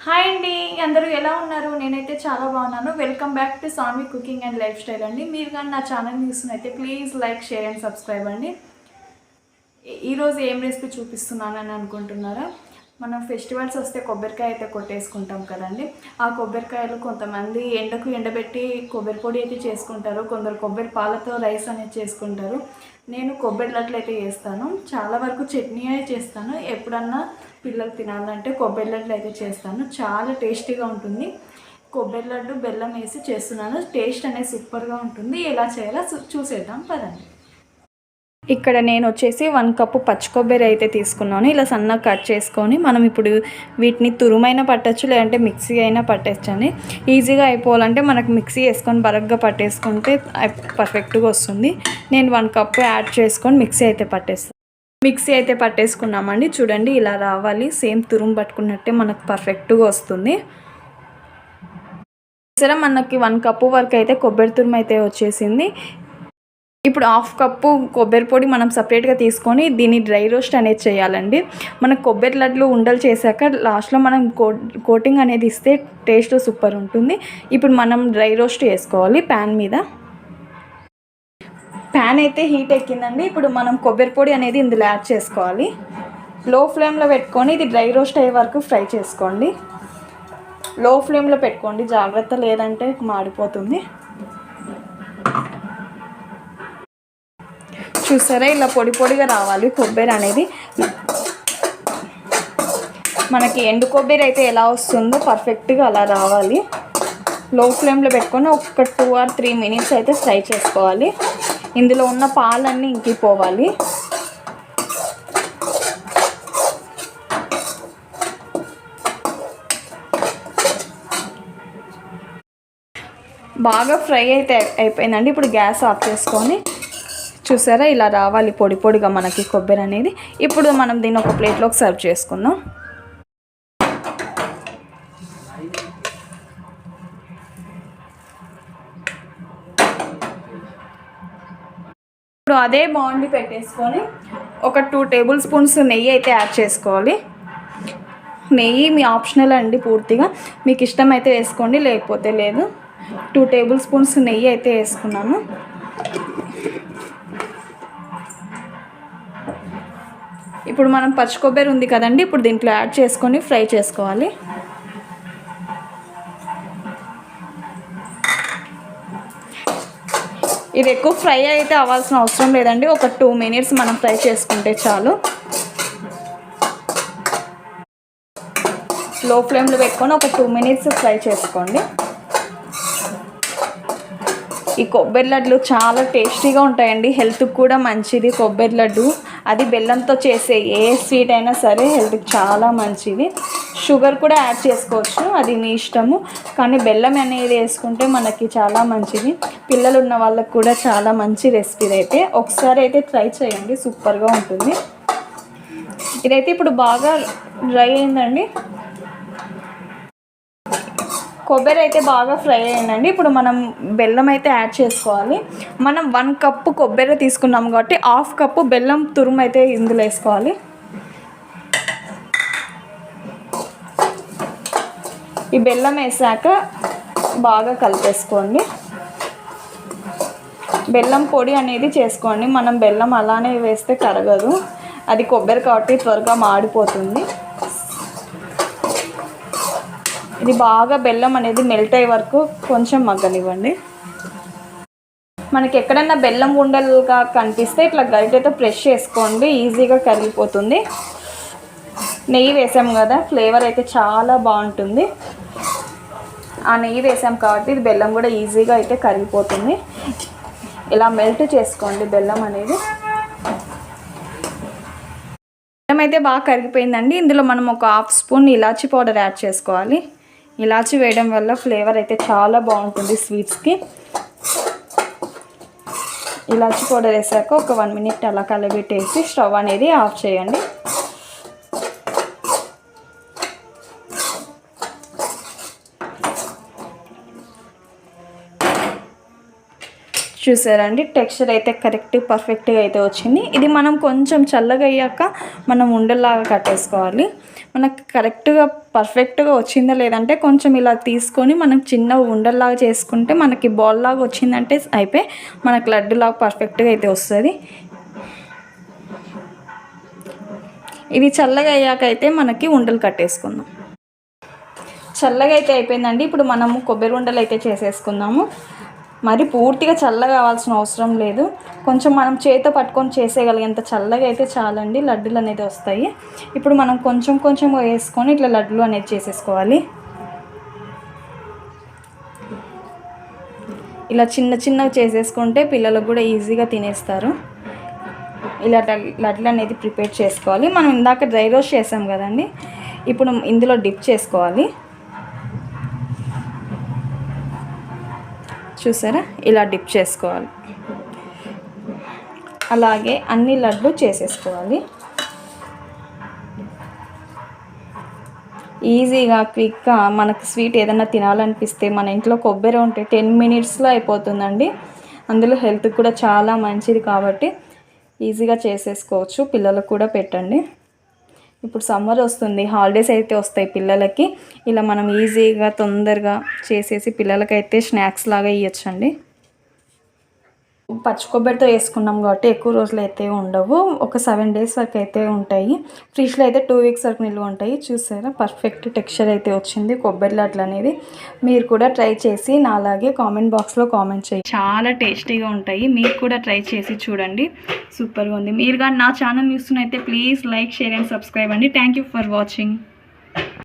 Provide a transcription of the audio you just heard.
Hi అండి, అందరూ ఎలా ఉన్నారు? నేనైతే చాలా బాగున్నాను. Welcome back to Sanvi cooking and lifestyle అండి. మీరు కానీ నా ఛానల్ చూస్తున్నైతే please like, share and subscribe అండి. ఈరోజు ఏం రెసిపీ చూపిస్తున్నానని అనుకుంటున్నారా? మనం ఫెస్టివల్స్ వస్తే కొబ్బరికాయ అయితే కొట్టేసుకుంటాం కదండి. ఆ కొబ్బరికాయలు కొంతమంది ఎండకు ఎండబెట్టి కొబ్బరి పొడి అయితే చేసుకుంటారు, కొందరు కొబ్బరి పాలతో రైస్ అనేది చేసుకుంటారు. నేను కొబ్బరి లడ్లు అయితే చేస్తాను, చాలా వరకు చట్నీ అయితే చేస్తాను. ఎప్పుడన్నా పిల్లలు తినాలంటే కొబ్బరి లడ్లు అయితే చేస్తాను, చాలా టేస్టీగా ఉంటుంది. కొబ్బరి లడ్డు బెల్లం వేసి చేస్తున్నాను, టేస్ట్ అనేది సూపర్గా ఉంటుంది. ఎలా చేయాలో చూసేద్దాం పదండి. ఇక్కడ నేను వచ్చేసి 1 కప్పు పచ్చి కొబ్బరి అయితే తీసుకున్నాను. ఇలా సన్నగా కట్ చేసుకొని మనం ఇప్పుడు వీటిని తురుమైనా పట్టచ్చు, లేదంటే మిక్సీ అయినా పట్టచ్చండి. ఈజీగా అయిపోవాలంటే మనకు మిక్సీ వేసుకొని బరగ్గా పట్టేసుకుంటే పర్ఫెక్ట్గా వస్తుంది. నేను 1 కప్పు యాడ్ చేసుకొని మిక్సీ అయితే పట్టేసుకున్నామండి. చూడండి ఇలా రావాలి, సేమ్ తురుము పట్టుకున్నట్టే మనకు పర్ఫెక్ట్గా వస్తుంది. సరే, మనకి 1 కప్పు వరకు అయితే కొబ్బరి తురుము అయితే వచ్చేసింది. ఇప్పుడు 1/2 కప్పు కొబ్బరి పొడి మనం సపరేట్గా తీసుకొని దీన్ని డ్రై రోస్ట్ అనేది చేయాలండి. మనకు కొబ్బరి లడ్లు ఉండలు చేశాక లాస్ట్లో మనం కోటింగ్ అనేది ఇస్తే టేస్ట్ సూపర్ ఉంటుంది. ఇప్పుడు మనం డ్రై రోస్ట్ చేసుకోవాలి. ప్యాన్ అయితే హీట్ ఎక్కిందండి. ఇప్పుడు మనం కొబ్బరి పొడి అనేది ఇందులో యాడ్ చేసుకోవాలి. లో ఫ్లేమ్లో పెట్టుకొని ఇది డ్రై రోస్ట్ అయ్యే వరకు ఫ్రై చేసుకోండి. లో ఫ్లేమ్లో పెట్టుకోండి, జాగ్రత్త, లేదంటే మాడిపోతుంది. చూసారా, ఇలా పొడి పొడిగా రావాలి కొబ్బరి అనేది. మనకి ఎండు కొబ్బరి అయితే ఎలా వస్తుందో పర్ఫెక్ట్గా అలా రావాలి. లో ఫ్లేమ్లో పెట్టుకొని ఒక 2 or 3 minutes అయితే ఫ్రై చేసుకోవాలి. ఇందులో ఉన్న పాలన్నీ ఇంకిపోవాలి. బాగా ఫ్రై అయితే అయిపోయిందండి. ఇప్పుడు గ్యాస్ ఆఫ్ చేసుకొని చూసారా ఇలా రావాలి పొడి పొడిగా మనకి కొబ్బరి అనేది. ఇప్పుడు మనం దీన్ని ఒక ప్లేట్లోకి సర్వ్ చేసుకుందాం. ఇప్పుడు అదే బాండి పెట్టేసుకొని ఒక 2 tablespoons స్పూన్స్ నెయ్యి అయితే యాడ్ చేసుకోవాలి. నెయ్యి మీ ఆప్షనల్ అండి, పూర్తిగా మీకు ఇష్టమైతే వేసుకోండి, లేకపోతే లేదు. 2 tablespoons నెయ్యి అయితే వేసుకున్నాను. ఇప్పుడు మనం పచ్చి కొబ్బరి ఉంది కదండి, ఇప్పుడు దీంట్లో యాడ్ చేసుకొని ఫ్రై చేసుకోవాలి. ఇది ఎక్కువ ఫ్రై అయితే అవ్వాల్సిన అవసరం లేదండి, ఒక 2 minutes మనం ఫ్రై చేసుకుంటే చాలు. లో ఫ్లేమ్లో పెట్టుకొని ఒక 2 minutes ఫ్రై చేసుకోండి. ఈ కొబ్బరి లడ్లు చాలా టేస్టీగా ఉంటాయండి, హెల్త్కి కూడా మంచిది కొబ్బరి లడ్డు. అది బెల్లంతో చేసే ఏ స్వీట్ అయినా సరే హెల్త్కి చాలా మంచిది. షుగర్ కూడా యాడ్ చేసుకోవచ్చు, అది మీ ఇష్టము, కానీ బెల్లం అనేది వేసుకుంటే మనకి చాలా మంచిది. పిల్లలు ఉన్న వాళ్ళకి కూడా చాలా మంచి రెసిపీ అయితే. ఒకసారి అయితే ట్రై చేయండి, సూపర్గా ఉంటుంది. ఇదైతే ఇప్పుడు బాగా డ్రై అయిందండి. కొబ్బరి అయితే బాగా ఫ్రై అయిందండి. ఇప్పుడు మనం బెల్లం అయితే యాడ్ చేసుకోవాలి. మనం 1 కప్పు కొబ్బరి తీసుకున్నాం కాబట్టి 1/2 కప్పు బెల్లం తురుము అయితే ఇందులో వేసుకోవాలి. ఈ బెల్లం వేసాక బాగా కలిపేసుకోండి. బెల్లం పొడి అనేది చేసుకోండి, మనం బెల్లం అలానే వేస్తే కరగదు, అది కొబ్బరి కాబట్టి త్వరగా మాడిపోతుంది. ఇది బాగా బెల్లం అనేది మెల్ట్ అయ్యే వరకు కొంచెం మగ్గనివ్వండి. మనకి ఎక్కడన్నా బెల్లం ఉండలుగా కనిపిస్తే ఇట్లా గరిటెతో ప్రెస్ చేసుకోండి, ఈజీగా కరిగిపోతుంది. నెయ్యి వేసాం కదా, ఫ్లేవర్ అయితే చాలా బాగుంటుంది. ఆ నెయ్యి వేసాం కాబట్టి ఇది బెల్లం కూడా ఈజీగా అయితే కరిగిపోతుంది. ఇలా మెల్ట్ చేసుకోండి బెల్లం అనేది. బెల్లం అయితే బాగా కరిగిపోయిందండి. ఇందులో మనం ఒక 1/2 స్పూన్ ఇలాచీ పౌడర్ యాడ్ చేసుకోవాలి. ఇలాచీ వేయడం వల్ల ఫ్లేవర్ అయితే చాలా బాగుంటుంది స్వీట్స్కి. ఇలాచీ పౌడర్ వేసాక ఒక 1 minute అలా కలబెట్టేసి స్టవ్ అనేది ఆఫ్ చేయండి. చూసారండి టెక్స్చర్ అయితే కరెక్ట్ పర్ఫెక్ట్గా అయితే వచ్చింది. ఇది మనం కొంచెం చల్లగా అయ్యాక మనం ఉండల్లాగా కట్టేసుకోవాలి. మనకు కరెక్ట్గా పర్ఫెక్ట్గా వచ్చిందా లేదంటే కొంచెం ఇలా తీసుకొని మనం చిన్న ఉండల్లాగా చేసుకుంటే మనకి బాల్ లాగా వచ్చిందంటే అయిపోయి మనకు లడ్డులాగా పర్ఫెక్ట్గా అయితే వస్తుంది. ఇది చల్లగా అయ్యాక అయితే మనకి ఉండలు కట్టేసుకుందాం. చల్లగా అయితే అయిపోయిందండి. ఇప్పుడు మనము కొబ్బరి ఉండలు అయితే చేసేసుకుందాము. మరి పూర్తిగా చల్లగా కావాల్సిన అవసరం లేదు. కొంచెం మనం చేతితో పట్టుకొని చేసేయగలిగేంత చల్లగా అయితే చాలండి, లడ్డూలు అనేది వస్తాయి. ఇప్పుడు మనం కొంచెం కొంచెం వేసుకొని ఇట్లా లడ్డూలు అనేది చేసేసుకోవాలి. ఇలా చిన్న చిన్నగా చేసేసుకుంటే పిల్లలకు కూడా ఈజీగా తినేస్తారు. ఇలా లడ్డూలు అనేది ప్రిపేర్ చేసుకోవాలి. మనం ఇందాక డ్రై రోస్ట్ చేసాం కదండి, ఇప్పుడు ఇందులో డిప్ చేసుకోవాలి. చూసారా, ఇలా డిప్ చేసుకోవాలి. అలాగే అన్ని లడ్డు చేసేసుకోవాలి. ఈజీగా క్విక్గా మనకు స్వీట్ ఏదైనా తినాలనిపిస్తే మన ఇంట్లో కొబ్బరి ఉంటే 10 మినిట్స్లో అయిపోతుందండి. అందులో హెల్త్కి కూడా చాలా మంచిది కాబట్టి ఈజీగా చేసేసుకోవచ్చు. పిల్లలకు కూడా పెట్టండి. ఇప్పుడు సమ్మర్ వస్తుంది, హాలిడేస్ అయితే వస్తాయి పిల్లలకి. ఇలా మనం ఈజీగా తొందరగా చేసేసి పిల్లలకైతే స్నాక్స్ లాగా ఇవ్వచ్చండి. పచ్చి కొబ్బరితో వేసుకున్నాం కాబట్టి ఎక్కువ రోజులు అయితే ఉండవు, ఒక 7 డేస్ వరకు అయితే ఉంటాయి. ఫ్రిడ్జ్లో అయితే 2 వీక్స్ వరకు నిల్వ ఉంటాయి. చూసారా పర్ఫెక్ట్ టెక్స్చర్ అయితే వచ్చింది కొబ్బరి లడ్లు అనేది. మీరు కూడా ట్రై చేసి నాలాగే కామెంట్ బాక్స్లో కామెంట్ చేయండి. చాలా టేస్టీగా ఉంటాయి. మీరు కూడా ట్రై చేసి చూడండి, సూపర్గా ఉంది. మీరు కానీ నా ఛానల్ చూస్తున్నైతే please like, share and subscribe అండి. Thank you for watching.